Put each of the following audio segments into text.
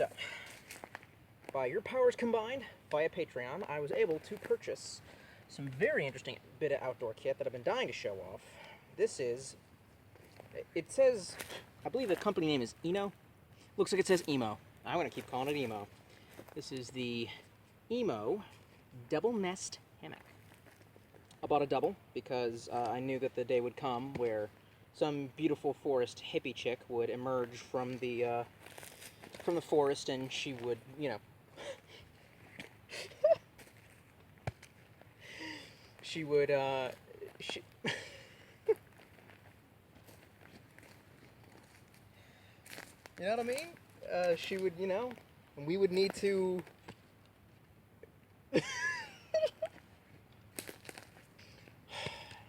So, by your powers combined, via Patreon, I was able to purchase some very interesting bit of outdoor kit that I've been dying to show off. This is, it says, I believe the company name is ENO. Looks like it says EMO. I'm going to keep calling it EMO. This is the EMO Double Nest Hammock. I bought a double because I knew that the day would come where some beautiful forest hippie chick would emerge from the forest, and she would, you know, she would, she you know what I mean? She would, you know, and we would need to...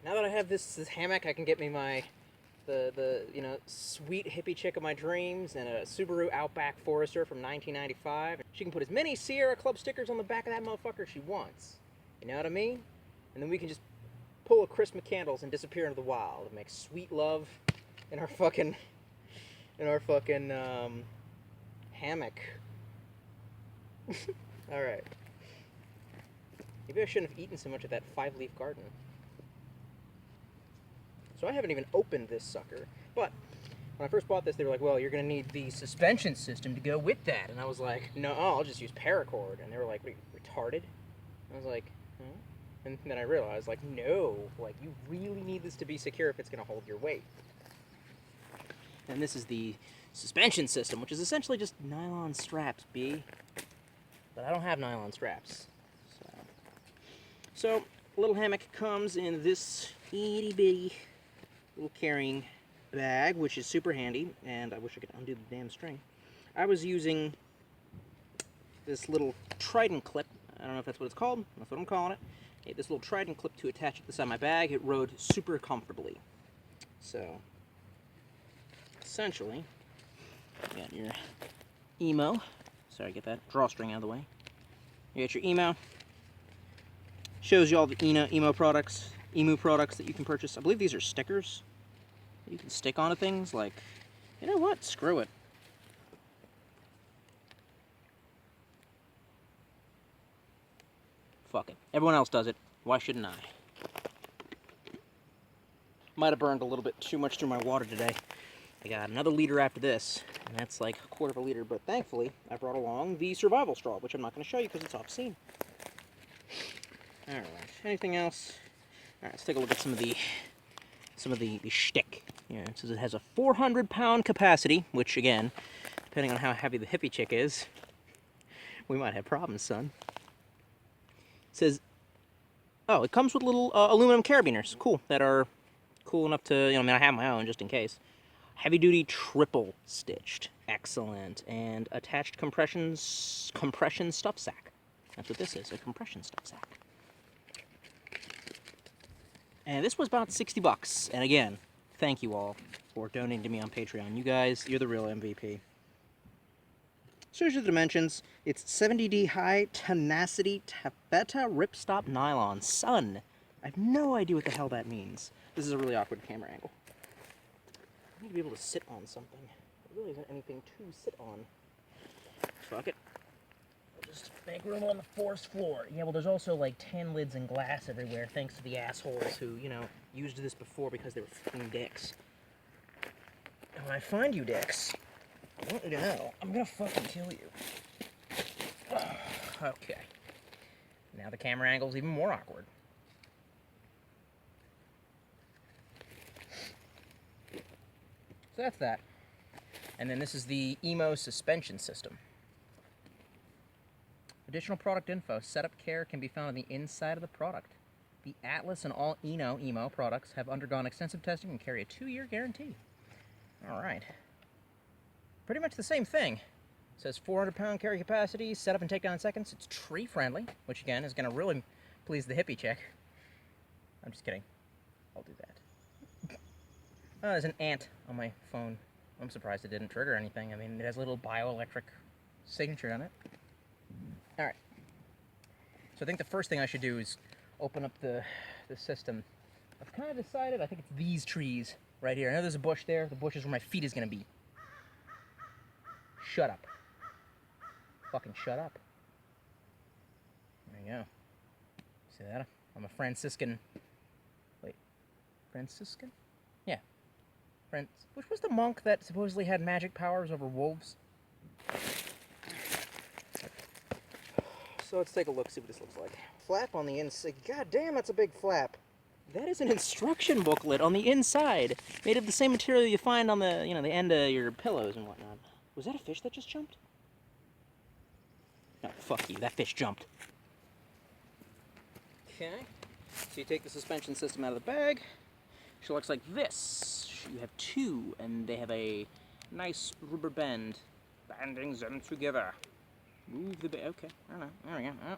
Now that I have this hammock, I can get me my, the you know, sweet hippie chick of my dreams and a Subaru Outback Forester from 1995. She can put as many Sierra Club stickers on the back of that motherfucker as she wants. You know what I mean? And then we can just pull a Christmas candles and disappear into the wild and make sweet love in our fucking... hammock. Alright. Maybe I shouldn't have eaten so much of that 5-leaf garden. So I haven't even opened this sucker. But when I first bought this, they were like, well, you're going to need the suspension system to go with that. And I was like, no, I'll just use paracord. And they were like, what, are you retarded? I was like, huh? And then I realized, like, no. Like, you really need this to be secure if it's going to hold your weight. And this is the suspension system, which is essentially just nylon straps, B. But I don't have nylon straps. So little hammock comes in this itty-bitty little carrying bag, which is super handy, and I wish I could undo the damn string. I was using this little Trident clip. I don't know if that's what it's called. That's what I'm calling it. This little Trident clip to attach it to the side of my bag. It rode super comfortably. So... essentially, you got your EMO. Sorry, get that drawstring out of the way. You got your EMO. Shows you all the EMO products that you can purchase. I believe these are stickers that you can stick onto things. Like, you know what? Screw it. Fuck it. Everyone else does it. Why shouldn't I? Might have burned a little bit too much through my water today. I got another liter after this, and that's like a quarter of a liter, but thankfully I brought along the survival straw, which I'm not going to show you because it's off scene. Alright, anything else? Alright, let's take a look at some of the shtick. Yeah, it says it has a 400-pound capacity, which again, depending on how heavy the hippie chick is, we might have problems, son. It says, oh, it comes with little aluminum carabiners, cool, that are cool enough to, you know, I mean, I have my own just in case. Heavy-duty triple stitched, excellent, and attached compression stuff sack. That's what this is, a compression stuff sack. And this was about 60 bucks. And again, thank you all for donating to me on Patreon. You guys, you're the real MVP. Shows you the dimensions. It's 70D high tenacity taffeta ripstop nylon. Son, I have no idea what the hell that means. This is a really awkward camera angle. I need to be able to sit on something. There really isn't anything to sit on. Fuck it. I'll just make room on the forest floor. Yeah, well, there's also, like, tan lids and glass everywhere, thanks to the assholes who, you know, used this before because they were fucking dicks. And when I find you dicks, I want you to know, I'm gonna fucking kill you. Okay. Now the camera angle's even more awkward. So that's that. And then this is the EMO suspension system. Additional product info. Setup care can be found on the inside of the product. The Atlas and all EMO products have undergone extensive testing and carry a 2-year guarantee. Alright. Pretty much the same thing. It says 400-pound carry capacity, setup and takedown in seconds. It's tree friendly, which again is going to really please the hippie chick. I'm just kidding. I'll do that. Oh, there's an ant on my phone. I'm surprised it didn't trigger anything. I mean, it has a little bioelectric signature on it. Alright. So I think the first thing I should do is open up the system. I've kind of decided, I think it's these trees right here. I know there's a bush there. The bush is where my feet is going to be. Shut up. fucking shut up. There you go. See that? I'm a Franciscan. Wait. Franciscan? Yeah. Which was the monk that supposedly had magic powers over wolves? So let's take a look, see what this looks like. Flap on the inside. God damn, that's a big flap. That is an instruction booklet on the inside, made of the same material you find on the, the end of your pillows and whatnot. Was that a fish that just jumped? No, fuck you, that fish jumped. Okay, so you take the suspension system out of the bag. She looks like this. You have two, and they have a nice rubber band, banding them together. Move the bag. Okay, I don't know. There we go. Oh.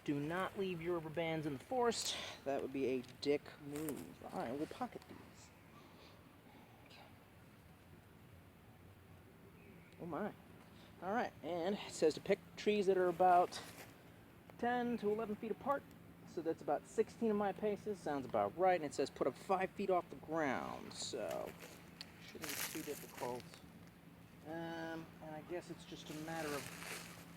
Do not leave your rubber bands in the forest. That would be a dick move. All right, we'll pocket these. Okay. Oh my. All right, and it says to pick trees that are about 10 to 11 feet apart. So that's about 16 of my paces. Sounds about right. And it says put up 5 feet off the ground. So shouldn't be too difficult. And I guess it's just a matter of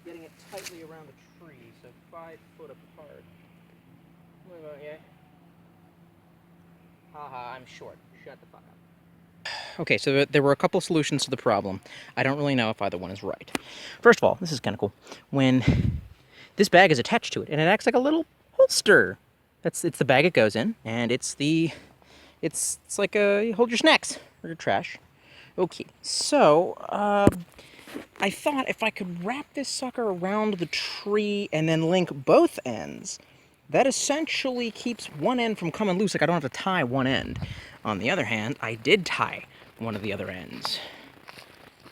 getting it tightly around the tree. So 5 foot apart. What about you? Haha, I'm short. Shut the fuck up. Okay, so there were a couple solutions to the problem. I don't really know if either one is right. First of all, this is kind of cool. When this bag is attached to it, and it acts like a little holster. It's the bag it goes in, and it's like you hold your snacks or your trash. Okay, so I thought if I could wrap this sucker around the tree and then link both ends, that essentially keeps one end from coming loose. Like I don't have to tie one end. On the other hand, I did tie one of the other ends.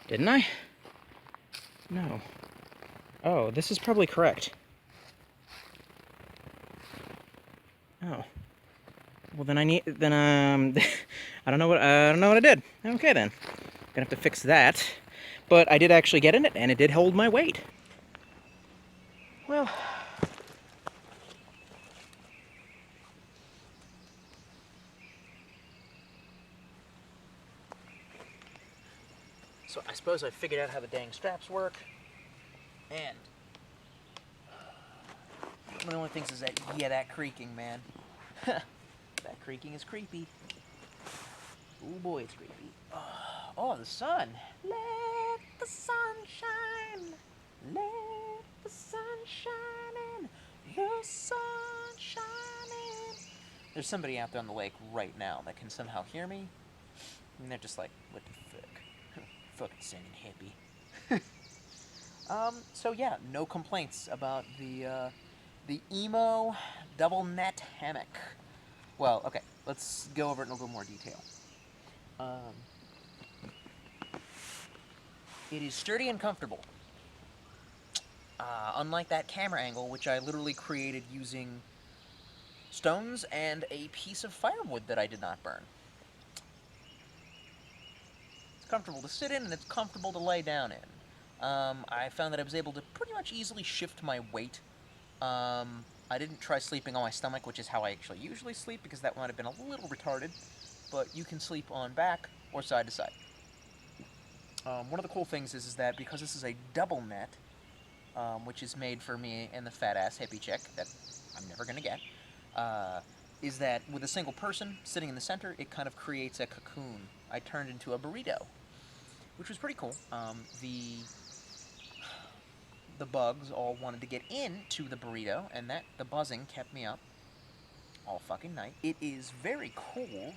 Didn't I? No. Oh, this is probably correct. Oh. Well, then I don't know what I did. Okay then. Gonna have to fix that. But I did actually get in it, and it did hold my weight. Well. So I suppose I figured out how the dang straps work. And one of the only things is that, yeah, that creaking, man. That creaking is creepy. Oh boy, it's creepy. Oh, the sun. Let the sun shine. Let the sun shine in. The sun shining. There's somebody out there on the lake right now that can somehow hear me. And they're just like, what the fuck? Fucking singing hippie. So yeah, no complaints about the ENO double net hammock. Well, okay, let's go over it in a little more detail. It is sturdy and comfortable. Unlike that camera angle, which I literally created using stones and a piece of firewood that I did not burn. It's comfortable to sit in, and it's comfortable to lay down in. I found that I was able to pretty much easily shift my weight. I didn't try sleeping on my stomach, which is how I actually usually sleep, because that might have been a little retarded. But you can sleep on back or side to side. One of the cool things is that because this is a double net, which is made for me and the fat-ass hippie chick that I'm never going to get, is that with a single person sitting in the center, it kind of creates a cocoon. I turned into a burrito, which was pretty cool. The bugs all wanted to get into the burrito, and the buzzing kept me up all fucking night. It is very cool,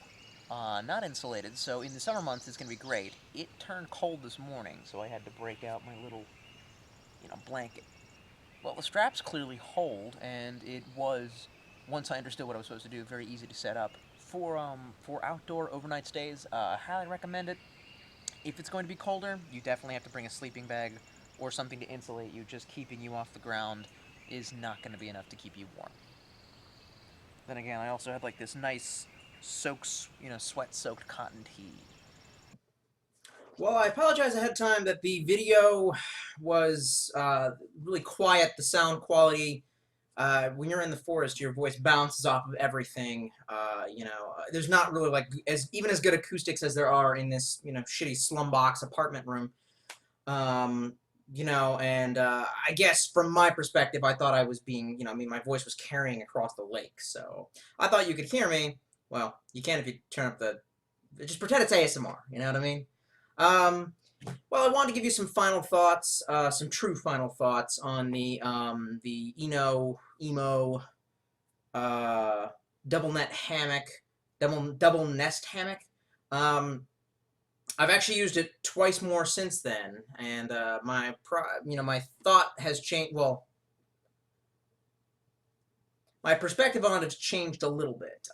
not insulated, so in the summer months it's going to be great. It turned cold this morning, so I had to break out my little, blanket. Well, the straps clearly hold, and it was, once I understood what I was supposed to do, very easy to set up. For outdoor overnight stays, I highly recommend it. If it's going to be colder, you definitely have to bring a sleeping bag or something to insulate you. Just keeping you off the ground is not going to be enough to keep you warm. Then again, I also had like this nice sweat-soaked cotton tee. Well, I apologize ahead of time that the video was really quiet, the sound quality. When you're in the forest, your voice bounces off of everything. There's not really even as good acoustics as there are in this shitty slumbox apartment room. you know, and I guess from my perspective, I thought I was being, you know, I mean, my voice was carrying across the lake, so I thought you could hear me. Well, you can if you turn up the, just pretend it's ASMR, you know what I mean? Um, well, I wanted to give you some final thoughts, some true final thoughts on the ENO uh, double net hammock, double nest hammock. Um, I've actually used it twice more since then, and my thought has changed. Well, my perspective on it has changed a little bit.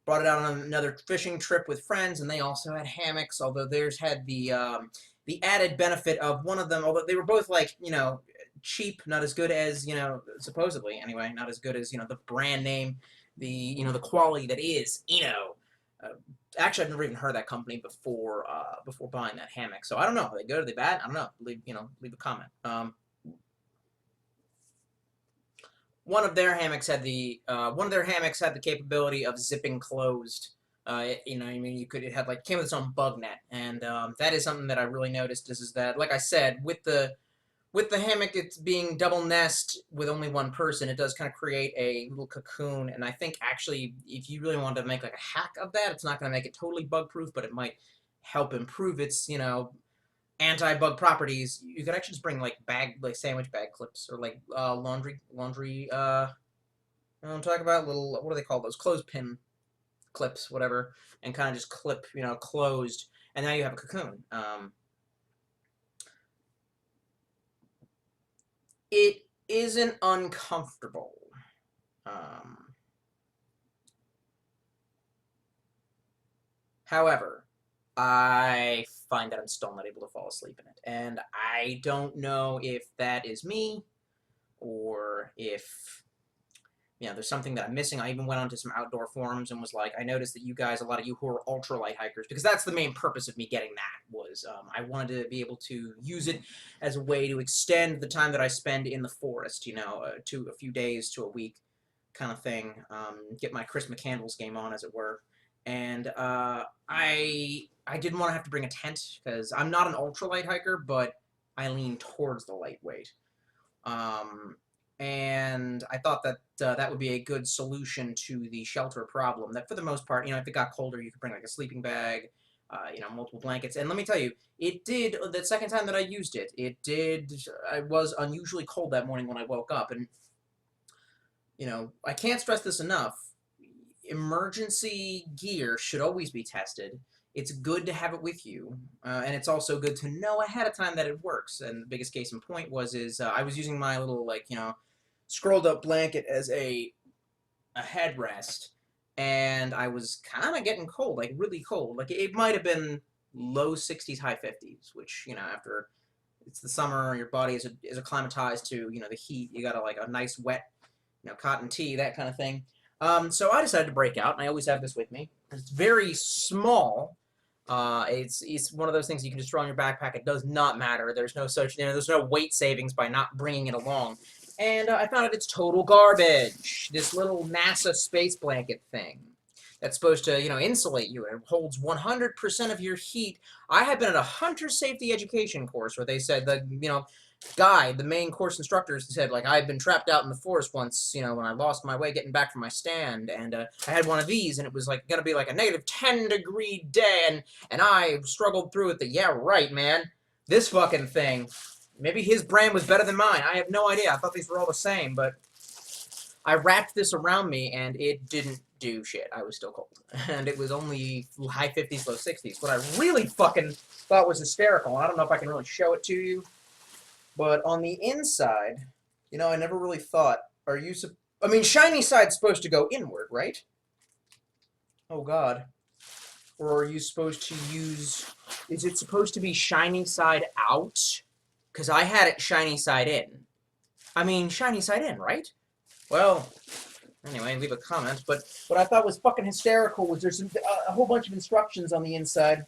Brought it out on another fishing trip with friends, and they also had hammocks. Although theirs had the added benefit of one of them. Although they were both like, you know, cheap, not as good as, you know, supposedly anyway, not as good as, you know, the brand name, the, you know, the quality that is ENO. Uh, Actually, I've never even heard of that company before buying that hammock. So I don't know. Are they good? Are they bad? I don't know. Leave a comment. One of their hammocks had the capability of zipping closed. You know, I mean, it had like, came with its own bug net, and that is something that I really noticed. Is that, like I said, with the hammock, it's being double nest with only one person. It does kind of create a little cocoon, and I think actually, if you really wanted to make like a hack of that, it's not going to make it totally bug proof, but it might help improve its, you know, anti-bug properties. You could actually just bring like sandwich bag clips, or like laundry you know what I'm talking about? Little, what do they call those? Clothespin clips, whatever, and kind of just clip, you know, closed, and now you have a cocoon. It isn't uncomfortable. Um, However, I find that I'm still not able to fall asleep in it, and I don't know if that is me, or if, you know, there's something that I'm missing. I even went onto some outdoor forums and was like, I noticed that you guys, a lot of you who are ultralight hikers, because that's the main purpose of me getting that, was I wanted to be able to use it as a way to extend the time that I spend in the forest, you know, to a few days to a week kind of thing, get my Chris McCandless game on, as it were. And I didn't want to have to bring a tent, because I'm not an ultralight hiker, but I lean towards the lightweight. Um, and I thought that that would be a good solution to the shelter problem. That for the most part, you know, if it got colder, you could bring like a sleeping bag, you know, multiple blankets. And let me tell you, it did, the second time that I used it, I was unusually cold that morning when I woke up. And, you know, I can't stress this enough. Emergency gear should always be tested. It's good to have it with you, and it's also good to know ahead of time that it works. And the biggest case in point was I was using my little, like, you know, scrolled up blanket as a headrest, and I was kind of getting cold, like really cold. Like it might have been low 60s, high 50s, which, you know, after it's the summer, your body is acclimatized to, you know, the heat. You got a nice wet, you know, cotton tee, that kind of thing. So I decided to break out, and I always have this with me. It's very small. It's one of those things you can just throw in your backpack. It does not matter. There's no such, you know, there's no weight savings by not bringing it along. And I found out it's total garbage. This little NASA space blanket thing that's supposed to, you know, insulate you. It holds 100% of your heat. I had been at a hunter safety education course where they said the, you know, the main course instructor, said, like, I've been trapped out in the forest once, you know, when I lost my way getting back from my stand, and I had one of these, and it was like gonna be like a negative 10-degree day, and I struggled through it. Yeah, right, man. This fucking thing. Maybe his brand was better than mine. I have no idea. I thought these were all the same, but I wrapped this around me, and it didn't do shit. I was still cold. And it was only high 50s, low 60s. What I really fucking thought was hysterical, and I don't know if I can really show it to you, but on the inside, you know, I never really thought, I mean, shiny side's supposed to go inward, right? Oh, God. Or are you supposed to is it supposed to be shiny side out? Because I had it shiny side in. I mean, shiny side in, right? Well, anyway, leave a comment. But what I thought was fucking hysterical was there's a whole bunch of instructions on the inside.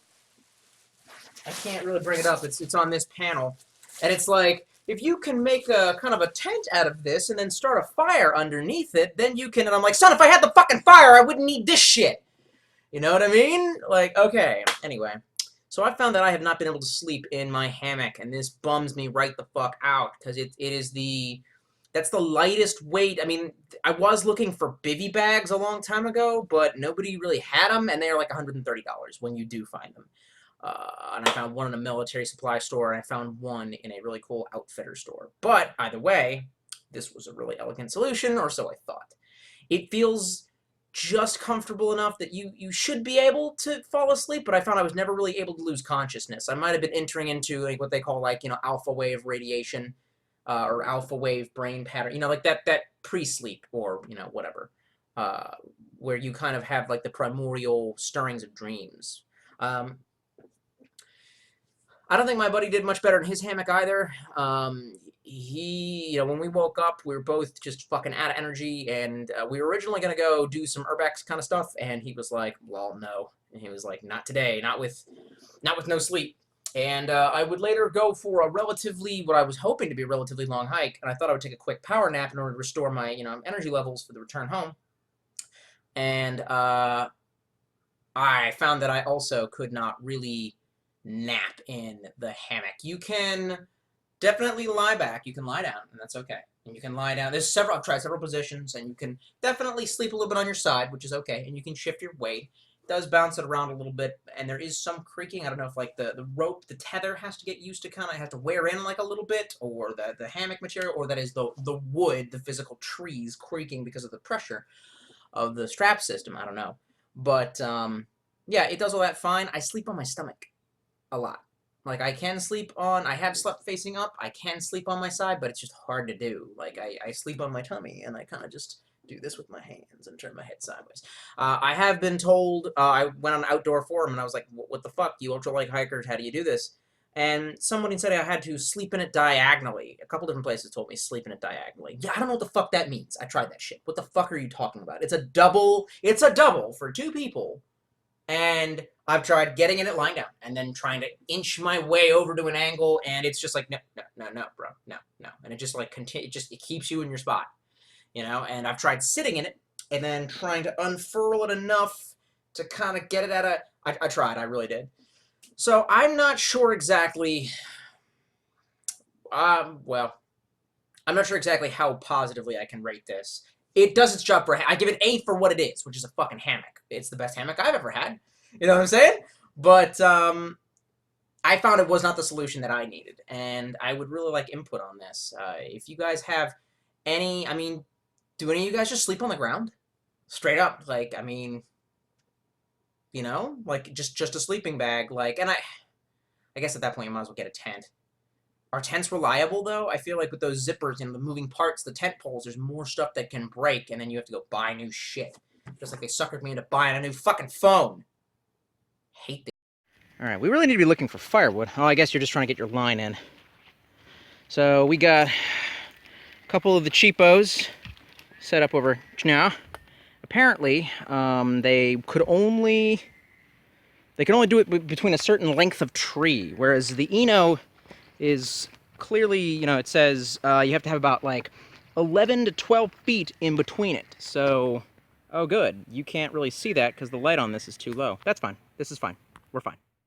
I can't really bring it up. It's on this panel. And it's like, if you can make a kind of a tent out of this and then start a fire underneath it, then you can, and I'm like, son, if I had the fucking fire, I wouldn't need this shit. You know what I mean? Like, okay. Anyway. So I found that I have not been able to sleep in my hammock, and this bums me right the fuck out, because it is that's the lightest weight. I mean, I was looking for bivy bags a long time ago, but nobody really had them, and they are like $130 when you do find them. And I found one in a military supply store, and I found one in a really cool outfitter store. But either way, this was a really elegant solution, or so I thought. It feels just comfortable enough that you should be able to fall asleep, but I found I was never really able to lose consciousness. I might have been entering into like what they call like, alpha wave radiation, or alpha wave brain pattern, like that pre-sleep, or whatever, where you kind of have like the primordial stirrings of dreams. I don't think my buddy did much better in his hammock either. When we woke up, we were both just fucking out of energy, and we were originally going to go do some urbex kind of stuff, and he was like, well, no. And he was like, not today, not with no sleep. And I would later go for what I was hoping to be a relatively long hike, and I thought I would take a quick power nap in order to restore my, energy levels for the return home. And I found that I also could not really nap in the hammock. You can definitely lie back. You can lie down, and that's okay. And you can lie down. I've tried several positions, and you can definitely sleep a little bit on your side, which is okay. And you can shift your weight. It does bounce it around a little bit, and there is some creaking. I don't know if like the rope, the tether has to get used to, kind of have to wear in like a little bit, or the hammock material, or that is the wood, the physical trees creaking because of the pressure of the strap system. I don't know. But yeah, it does all that fine. I sleep on my stomach a lot. Like, I have slept facing up, I can sleep on my side, but it's just hard to do. Like, I sleep on my tummy, and I kind of just do this with my hands and turn my head sideways. I have been told, I went on an outdoor forum, and I was like, what the fuck, you ultralight hikers, how do you do this? And somebody said I had to sleep in it diagonally. A couple different places told me sleep in it diagonally. Yeah, I don't know what the fuck that means. I tried that shit. What the fuck are you talking about? It's a double for two people. And I've tried getting in it lying down and then trying to inch my way over to an angle, and it's just like, no, bro, no. And it just like it keeps you in your spot, and I've tried sitting in it and then trying to unfurl it enough to kind of get it at I tried, I really did. So I'm not sure exactly, well, I'm not sure exactly how positively I can rate this. It does its job I give it 8 for what it is, which is a fucking hammock. It's the best hammock I've ever had. You know what I'm saying? But I found it was not the solution that I needed, and I would really like input on this. If you guys have any, do any of you guys just sleep on the ground? Straight up, like, like just a sleeping bag, like, and I guess at that point you might as well get a tent. Are tents reliable, though? I feel like with those zippers and the moving parts, the tent poles, there's more stuff that can break, and then you have to go buy new shit. Just like they suckered me into buying a new fucking phone. Hate this. Alright, we really need to be looking for firewood. Oh, I guess you're just trying to get your line in. So we got a couple of the cheapos set up over now. Apparently, they can only do it between a certain length of tree, whereas the ENO is clearly, it says you have to have about like 11 to 12 feet in between it. So, oh good, you can't really see that because the light on this is too low. That's fine. This is fine. We're fine.